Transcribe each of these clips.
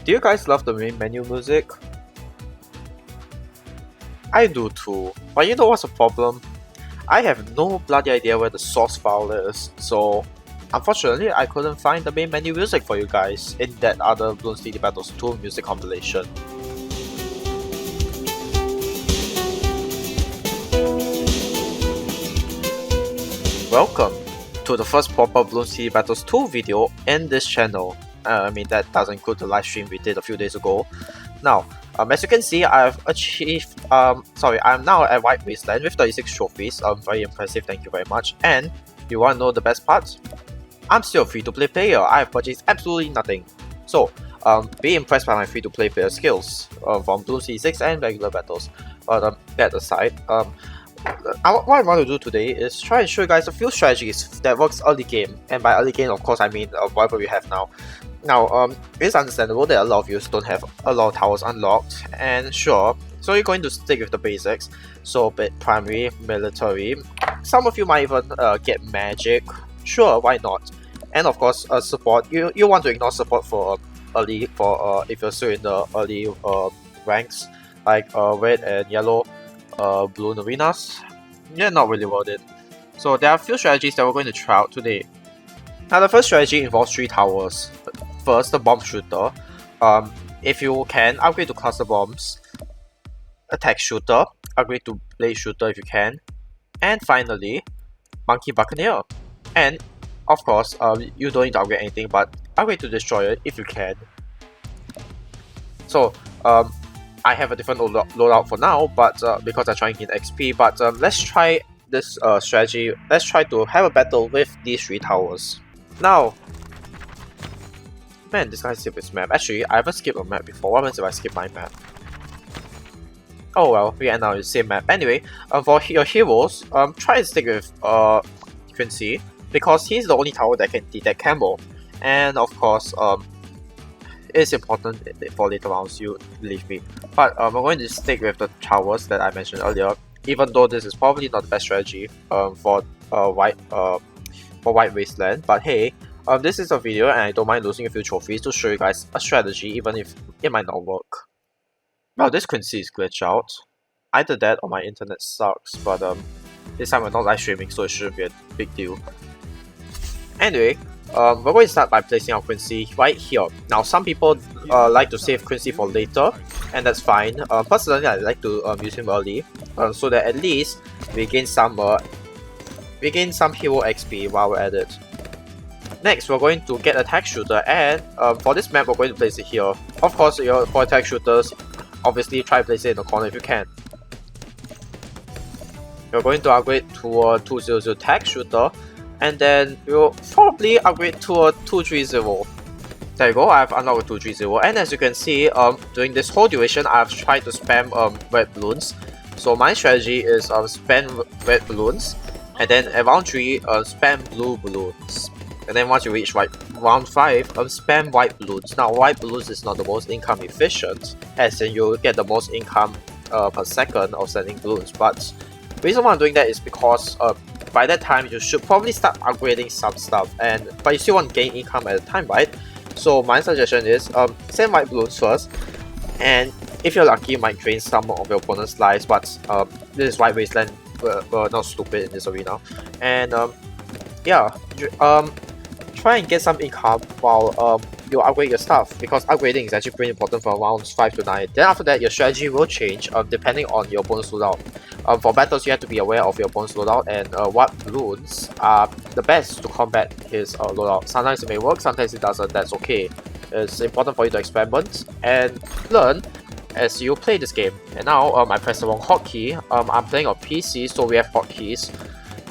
Do you guys love the main menu music? I do too, but you know what's the problem? I have no bloody idea where the source file is, so unfortunately I couldn't find the main menu music for you guys in that other Bloons BTDB2 music compilation. Welcome to the first proper Bloons BTDB2 video in this channel. I mean, that doesn't include the live stream we did a few days ago. Now, as you can see, I've achieved, I'm now at White Wasteland with 36 trophies. Very impressive, thank you very much. And you want to know the best part? I'm still a free-to-play player. I have purchased absolutely nothing. So, be impressed by my free-to-play player skills from Bloons C6 and regular battles. But that aside, what I want to do today is try and show you guys a few strategies that works early game. And by early game, of course, I mean whatever we have now. Now, it's understandable that a lot of you don't have a lot of towers unlocked, and sure, so you're going to stick with the basics. So, primary, military. Some of you might even get magic. Sure, why not? And of course, support. You want to ignore support for early, if you're still in the early ranks, like red and yellow Bloon arenas. Yeah, not really worth it. So there are a few strategies that we're going to try out today. Now, the first strategy involves 3 towers. First, the bomb shooter. If you can, upgrade to cluster bombs. Attack shooter. Upgrade to blade shooter if you can. And finally, monkey buccaneer. And of course, you don't need to upgrade anything, but upgrade to destroyer if you can. So, I have a different loadout for now, but because I'm trying to get XP. But let's try this strategy. Let's try to have a battle with these 3 towers. Now, man, this guy skipped his map. Actually, I haven't skipped a map before. What happens if I skip my map? Oh well, we are now in the same map. Anyway, for your heroes, try and stick with Quincy, because he's the only tower that can detect Campbell. And of course, it's important for later rounds, you believe me. But we're going to stick with the towers that I mentioned earlier, even though this is probably not the best strategy for White Wasteland. But hey, this is a video and I don't mind losing a few trophies to show you guys a strategy, even if it might not work. Well, this Quincy is glitched out. Either that or my internet sucks, but this time we're not live streaming, so it shouldn't be a big deal. Anyway, we're going to start by placing our Quincy right here. Now, some people like to save Quincy for later, and that's fine. Personally, I like to use him early, so that at least we gain some hero XP while we're at it. Next, we're going to get attack shooter, and for this map, we're going to place it here. Of course, for attack shooters, obviously try to place it in the corner if you can. We're going to upgrade to a 200 attack shooter, and then we'll probably upgrade to a 230. There you go, I've unlocked a 230, and as you can see, during this whole duration, I've tried to spam red balloons. So my strategy is spam red balloons, and then at round 3, spam blue balloons. And then once you reach round 5, spam white balloons. Now, white balloons is not the most income efficient, as in you'll get the most income per second of sending balloons. But the reason why I'm doing that is because by that time you should probably start upgrading some stuff, but you still want to gain income at a time, right? So my suggestion is send white balloons first, and if you're lucky, you might drain some of your opponent's lives. But this is White Wasteland, we're not stupid in this arena, and yeah, try and get some income while you upgrade your stuff, because upgrading is actually pretty important for rounds 5 to 9. Then after that, your strategy will change depending on your opponent's loadout. For battles, you have to be aware of your opponent's loadout and what balloons are the best to combat his loadout. Sometimes it may work, sometimes it doesn't, that's okay. It's important for you to experiment and learn as you play this game. And now I pressed the wrong hotkey. I'm playing on PC, so we have hotkeys.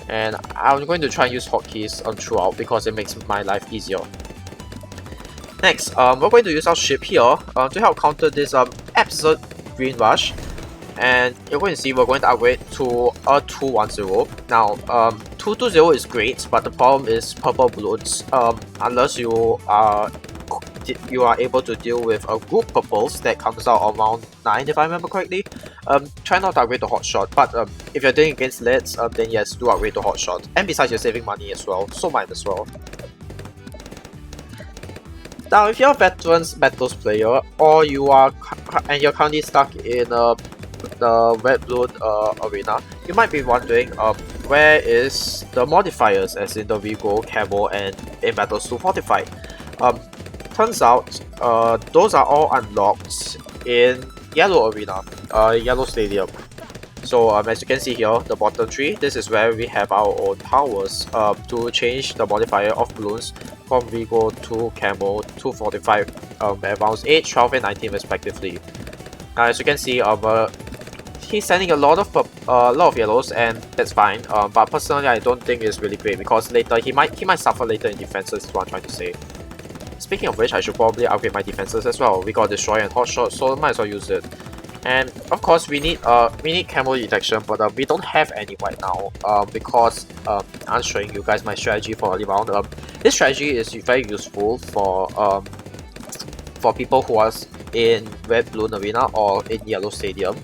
And I'm going to try and use hotkeys throughout because it makes my life easier. Next, we're going to use our ship here to help counter this absolute green rush. And you're going to see we're going to upgrade to a 210. Now, 220 is great, but the problem is purple balloons. Unless you are able to deal with a group purples that comes out around 9, if I remember correctly. Try not to upgrade to hotshot, but if you're doing against leads, then yes, do upgrade to hotshot. And besides, you're saving money as well, so might as well. Now, if you're a veterans battles player, or you're currently stuck in the Red Bloon arena, you might be wondering where is the modifiers, as in the Vigo, Camo, and in Battles 2 Fortified. Turns out those are all unlocked in Yellow Arena, Yellow Stadium. So as you can see here, the bottom tree, this is where we have our own powers to change the modifier of Bloons from Vigo to Camo to 45 at rounds 8, 12 and 19 respectively. As you can see, he's sending a lot of yellows, and that's fine. But personally, I don't think it's really great because later he might suffer later in defenses. Is what I'm trying to say. Speaking of which, I should probably upgrade my defenses as well. We got Destroy and Hot Shot, so might as well use it. And of course, we need camo detection, but we don't have any right now. Because I'm showing you guys my strategy for early round. This strategy is very useful for people who are in Red Bloon Arena or in Yellow Stadium.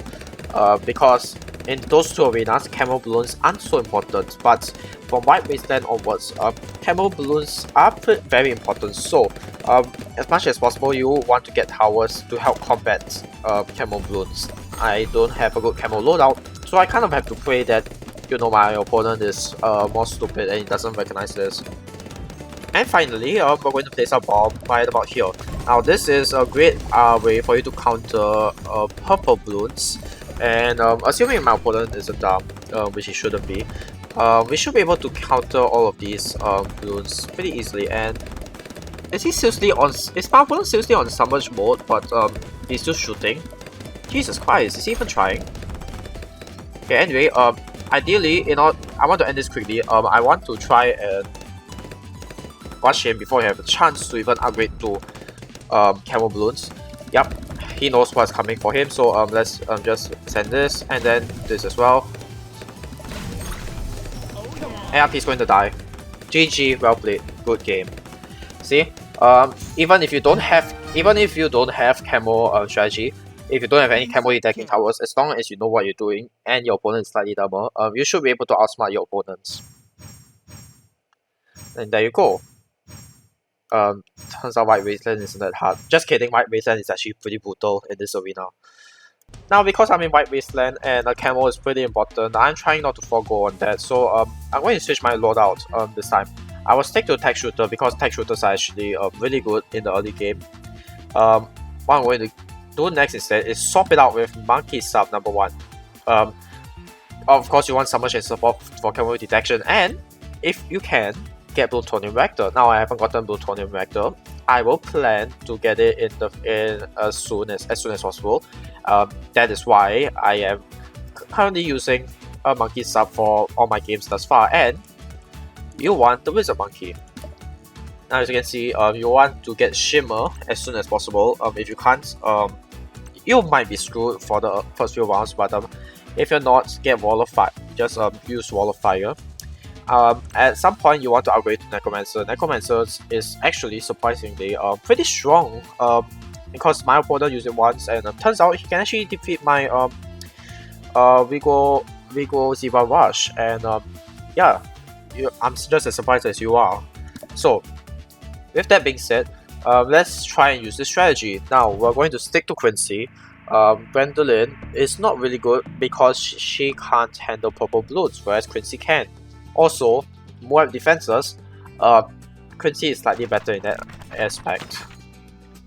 Because in those two arenas, camo balloons aren't so important, but from White Wasteland onwards, camo balloons are very important. So, as much as possible, you want to get towers to help combat camo balloons. I don't have a good camo loadout, so I kind of have to pray that, you know, my opponent is more stupid and he doesn't recognize this. And finally, we're going to place our bomb right about here. Now, this is a great way for you to counter purple balloons. And assuming my opponent isn't dumb, which he shouldn't be, we should be able to counter all of these balloons pretty easily. And is my opponent seriously on submerge mode, but he's still shooting? Jesus Christ, is he even trying? Okay, anyway, ideally, I want to end this quickly. I want to try and rush him before he has a chance to even upgrade to camo balloons. Yep. He knows what's coming for him, so let's just send this and then this as well. And he's going to die. GG, well played, good game. See, even if you don't have camo strategy, if you don't have any camo attacking towers, as long as you know what you're doing and your opponent is slightly dumber, you should be able to outsmart your opponents. And there you go. Turns out White Wasteland isn't that hard. Just kidding, White Wasteland is actually pretty brutal in this arena. Now, because I'm in White Wasteland and a camo is pretty important, I'm trying not to forego on that. So I'm going to switch my loadout this time. I will stick to Tech Shooter because Tech Shooters are actually really good in the early game. What I'm going to do next instead is swap it out with Monkey Sub #1. Of course, you want submerge and support for camo detection, and if you can, get Plutonium Reactor. Now I haven't gotten Plutonium Reactor. I will plan to get it as soon as possible. That is why I am currently using a Monkey Sub for all my games thus far. And you want the Wizard Monkey. Now, as you can see, you want to get Shimmer as soon as possible. If you can't, you might be screwed for the first few rounds. But if you're not, get Wall of Fire. Just use Wall of Fire. At some point, you want to upgrade to Necromancer. Necromancer is actually surprisingly pretty strong because my opponent used it once, and turns out he can actually defeat my Vigo Ziva Rush. And yeah, I'm just as surprised as you are. So, with that being said, let's try and use this strategy. Now, we're going to stick to Quincy. Gwendolyn is not really good because she can't handle purple balloons, whereas Quincy can. Also, more defenses, Quincy is slightly better in that aspect.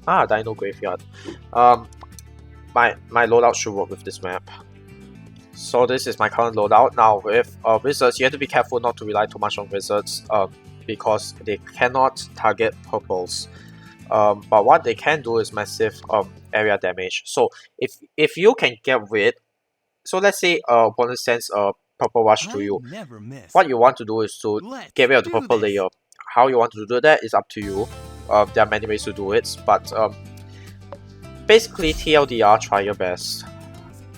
Dino Graveyard. My loadout should work with this map. So this is my current loadout. Now with wizards, you have to be careful not to rely too much on wizards because they cannot target purples. But what they can do is massive area damage. So if you can get rid, so let's say opponent sends a purple rush to you. What you want to do is to get rid of the purple layer. How you want to do that is up to you. There are many ways to do it, but basically TLDR, try your best.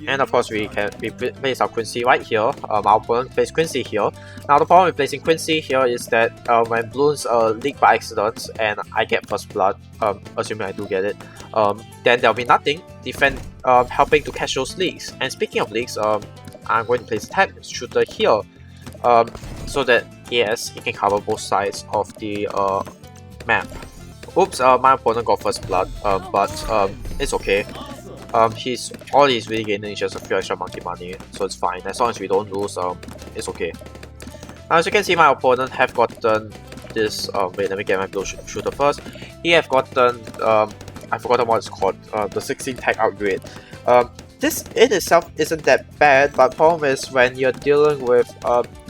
And of course we place our Quincy right here. Our opponent places Quincy here. Now the problem with placing Quincy here is that when Bloons leak by accident and I get first blood, assuming I do get it, then there'll be nothing helping to catch those leaks. And speaking of leaks, I'm going to place a Tech Shooter here, so that yes, he can cover both sides of the map. Oops, my opponent got first blood, but it's okay. All he's really gaining is just a few extra monkey money, so it's fine. As long as we don't lose, it's okay. Now, as you can see, my opponent have gotten this. Wait, let me get my blue shooter first. He have gotten I forgot what it's called. The 16 tech upgrade. This in itself isn't that bad, but problem is when you're dealing with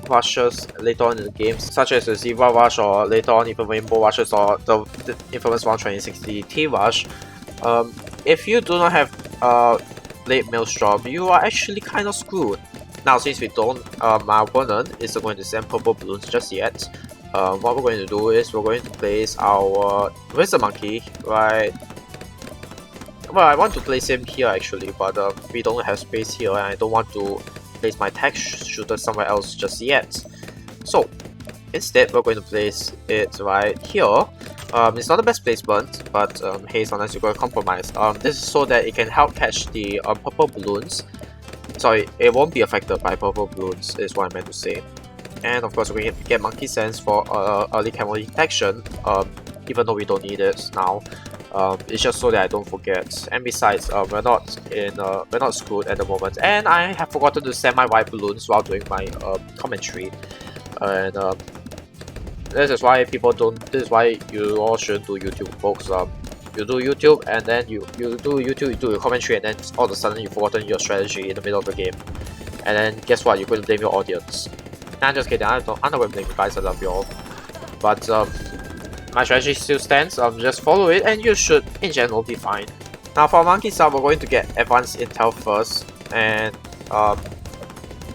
rushes later on in the game, such as the Zebra Rush or later on even Rainbow Rushes or the infamous 12060 T Rush. If you do not have late Maelstrom, you are actually kind of screwed. Now, since we don't, my opponent isn't going to send purple balloons just yet. What we're going to do is we're going to place our Wizard Monkey right. Well, I want to place him here actually, but we don't have space here, and I don't want to place my tech shooter somewhere else just yet. So instead, we're going to place it right here. It's not the best placement, but hey, sometimes you gotta compromise. This is so that it can help catch the purple balloons. Sorry, it won't be affected by purple balloons, is what I meant to say. And of course, we're going to get Monkey Sense for early camo detection, even though we don't need it now. It's just so that I don't forget. And besides, we're not screwed at the moment. And I have forgotten to send my white balloons while doing my commentary. And this is why people don't. This is why you all shouldn't do YouTube, folks. You do YouTube and then you do YouTube, you do your commentary, and then all of a sudden you've forgotten your strategy in the middle of the game. And then guess what? You're going to blame your audience. Nah, I'm just kidding. I'm not going to blame you guys. I love you all. But my strategy still stands. Just follow it, and you should, in general, be fine. Now for Monkey Sub, we're going to get advanced intel first, and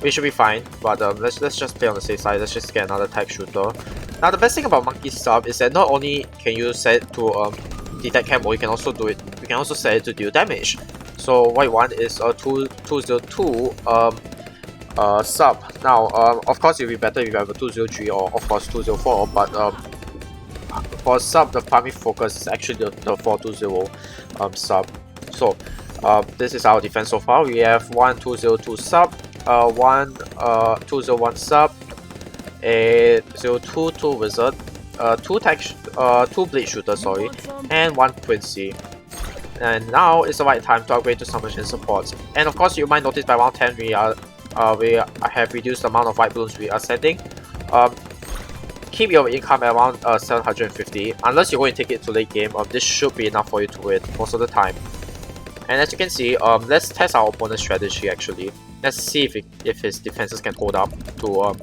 we should be fine. But let's just play on the safe side. Let's just get another tech shooter. Now the best thing about Monkey Sub is that not only can you set it to detect camo, you can also do it. You can also set it to deal damage. So what you want is a 202 sub. Now of course it would be better if you have a 203 or of course 204, but for sub the primary focus is actually the 420 sub. So this is our defense so far. We have 1 202 sub, 1 201 sub, a 022 wizard, 2 blade shooter, sorry, and 1 Quincy. And now is the right time to upgrade to submersion support. And of course, you might notice by round 10 we have reduced the amount of white balloons we are sending. Keep your income at around 750. Unless you're going to take it to late game, this should be enough for you to win most of the time. And as you can see, let's test our opponent's strategy actually. Let's see if his defenses can hold up to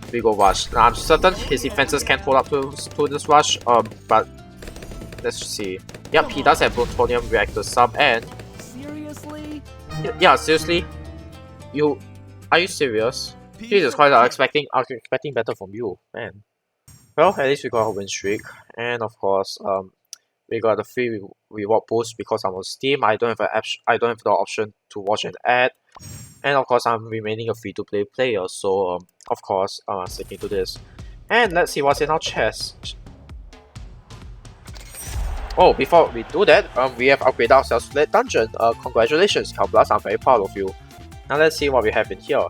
Vigo Rush. Now I'm certain his defenses can hold up to this rush, but let's see. Yep, he does have plutonium reactor sub, and seriously? Yeah, seriously? Are you serious? Jesus Christ, I was expecting better from you, man. Well, at least we got a win streak, and of course, we got a free reward boost because I'm on Steam. I don't have the option to watch an ad, and of course, I'm remaining a free-to-play player. So, of course, I'm sticking to this. And let's see what's in our chest. Oh, before we do that, we have upgraded ourselves to that dungeon. Congratulations, Calplus, I'm very proud of you. Now let's see what we have in here.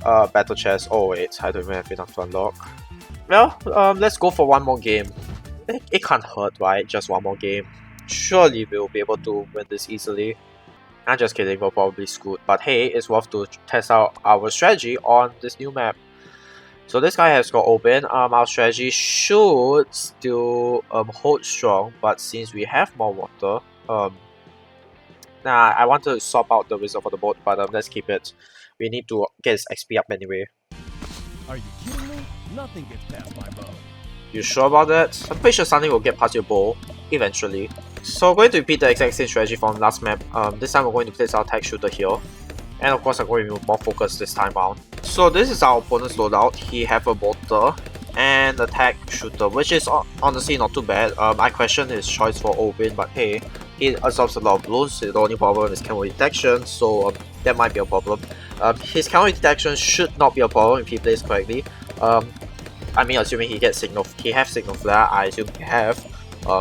Battle chest. Oh wait, I don't even have enough to unlock. Well, let's go for one more game. It can't hurt, right? Just one more game. Surely we'll be able to win this easily. I'm just kidding, we're probably screwed. But hey, it's worth to test out our strategy on this new map. So this guy has got open. Our strategy should still hold strong, but since we have more water, I want to swap out the wizard for the boat, but let's keep it. We need to get his XP up anyway. Are you kidding me? Nothing gets past my bow. You sure about that? I'm pretty sure something will get past your bow eventually. So we're going to repeat the exact same strategy from last map. This time we're going to place our tech shooter here. And of course I'm going to be more focused this time around. So this is our opponent's loadout. He have a bolter and a tech shooter, which is honestly not too bad. I question his choice for Open, but hey, he absorbs a lot of blows. The only problem is camo detection, so that might be a problem. His camo detection should not be a problem if he plays correctly. I mean, assuming he gets signal, he have signal flare. I assume he have,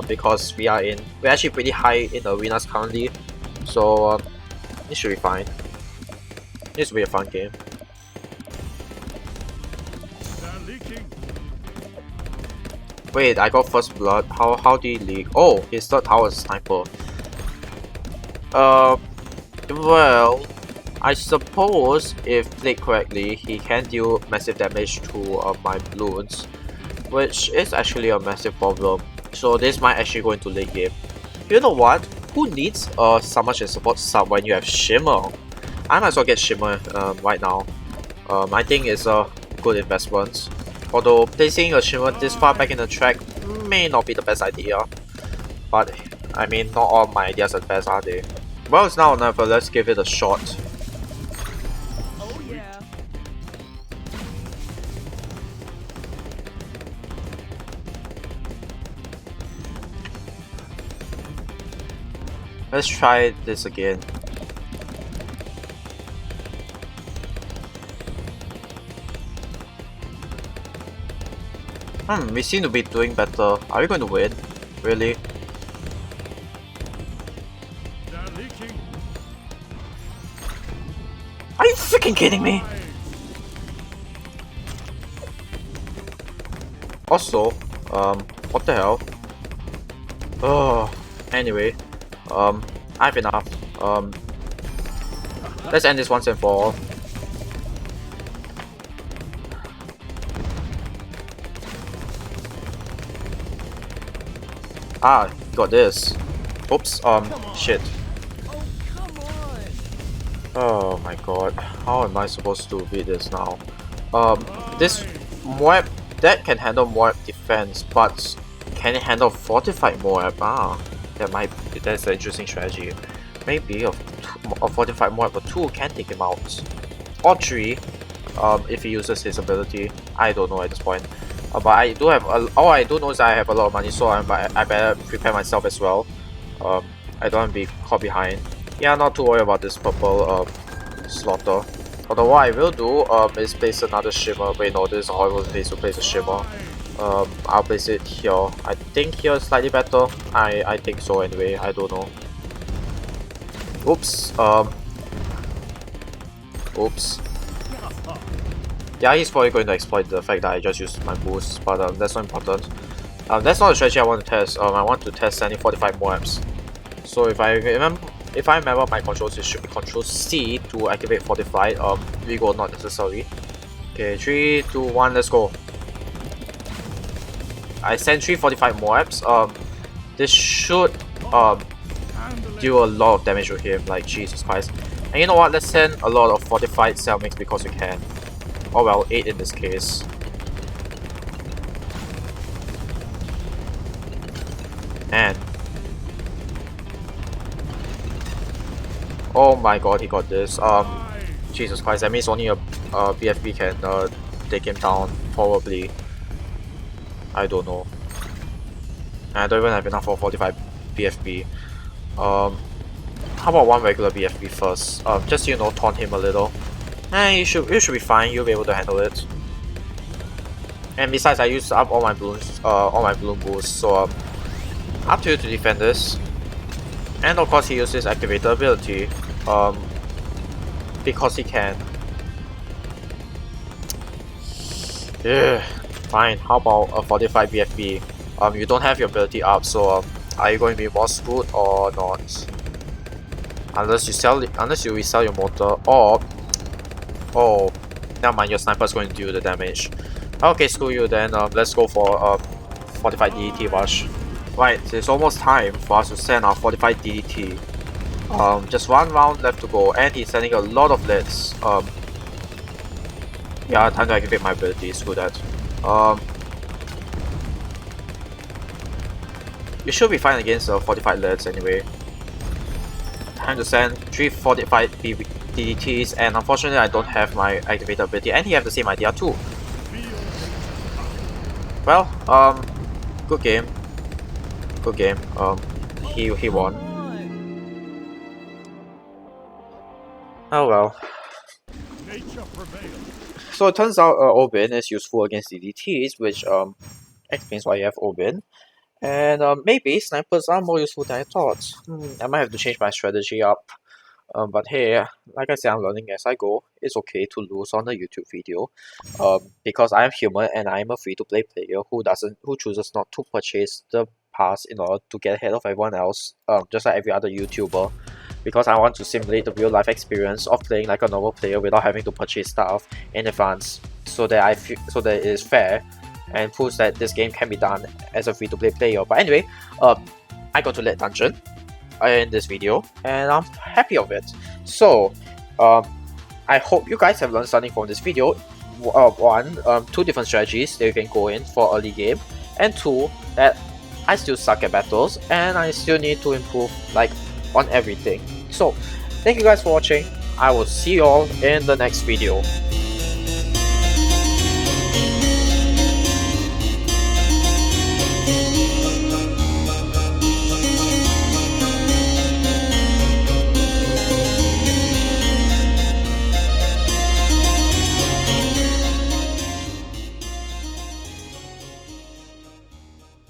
because we're actually pretty high in the arenas currently, so it should be fine. This will be a fun game. Wait, I got first blood. How did he leak? Oh, his third tower is sniper. Well, I suppose if played correctly, he can deal massive damage to my Bloons, which is actually a massive problem. So this might actually go into late game. You know what? Who needs so much and support sub when you have Shimmer? I might as well get Shimmer right now. I think it's a good investment. Although placing a Shimmer this far back in the track may not be the best idea. But I mean, not all my ideas are the best, are they? Well, it's now or never. Let's give it a shot. Oh yeah. Let's try this again. We seem to be doing better. Are we going to win? Really? They're leaking. Are you freaking kidding me? Also, what the hell? Oh, anyway, I have enough. Let's end this once and for all. Ah, got this. Oops, shit. Oh, come on. Oh my god, how am I supposed to beat this now? This Moab that can handle Moab defense, but can it handle fortified Moab? Ah, that's an interesting strategy. Maybe a fortified Moab or 2 can take him out, or 3, if he uses his ability. I don't know at this point. But I do have all I do know is I have a lot of money, so I better prepare myself as well. I don't want to be caught behind. Yeah, not too worried about this purple slaughter. Although what I will do is place another shimmer. Wait, no, this is a horrible place to place a shimmer. I'll place it here. I think here is slightly better. I think so anyway. I don't know. Oops. Oops. Yeah, he's probably going to exploit the fact that I just used my boost, but that's not important. That's not a strategy I want to test. I want to test sending 45 Moabs. So if I remember my controls, it should be Control C to activate Fortified. Regal not necessary. Okay, 3, 2, 1, let's go. I sent 3 45 Moabs. This should do a lot of damage to him, like Jesus Christ. And you know what? Let's send a lot of fortified cell mix because we can. Oh well, 8 in this case. And oh my god, he got this. Jesus Christ, that means only a BFB can take him down, probably. I don't know. I don't even have enough for 45 BFB. How about one regular BFB first? Just so you know, taunt him a little. You should be fine. You'll be able to handle it. And besides, I used up all my balloons, all my balloon boosts. So up to you to defend this. And of course, he uses activator ability. Because he can. Yeah. Fine. How about a 45 BFB? You don't have your ability up, so are you going to be more screwed or not? Unless you resell your motor, or oh, never mind, your sniper's going to do the damage. Okay, screw you then. Let's go for 45 DDT rush. Right, it's almost time for us to send our 45 DDT. Just one round left to go, and he's sending a lot of leads. Yeah, time to activate my ability. Screw that. You should be fine against 45 leads anyway. Time to send 3 45 DDTs, and unfortunately I don't have my activator ability, and he have the same idea too. Well, good game. Good game. He won. Oh well. Nature prevails. So it turns out Obin is useful against DDTs, which explains why you have Obin. And maybe snipers are more useful than I thought. I might have to change my strategy up. But hey, like I said, I'm learning as I go. It's okay to lose on a YouTube video, because I am human and I am a free-to-play player who chooses not to purchase the pass in order to get ahead of everyone else, just like every other YouTuber, because I want to simulate the real-life experience of playing like a normal player without having to purchase stuff in advance, so that it is fair and proves that this game can be done as a free-to-play player. But anyway, I got to Lead Dungeon in this video and I'm happy of it. So I hope you guys have learned something from this video. One, two different strategies that you can go in for early game, and two, that I still suck at battles and I still need to improve like on everything. So thank you guys for watching. I will see you all in the next video.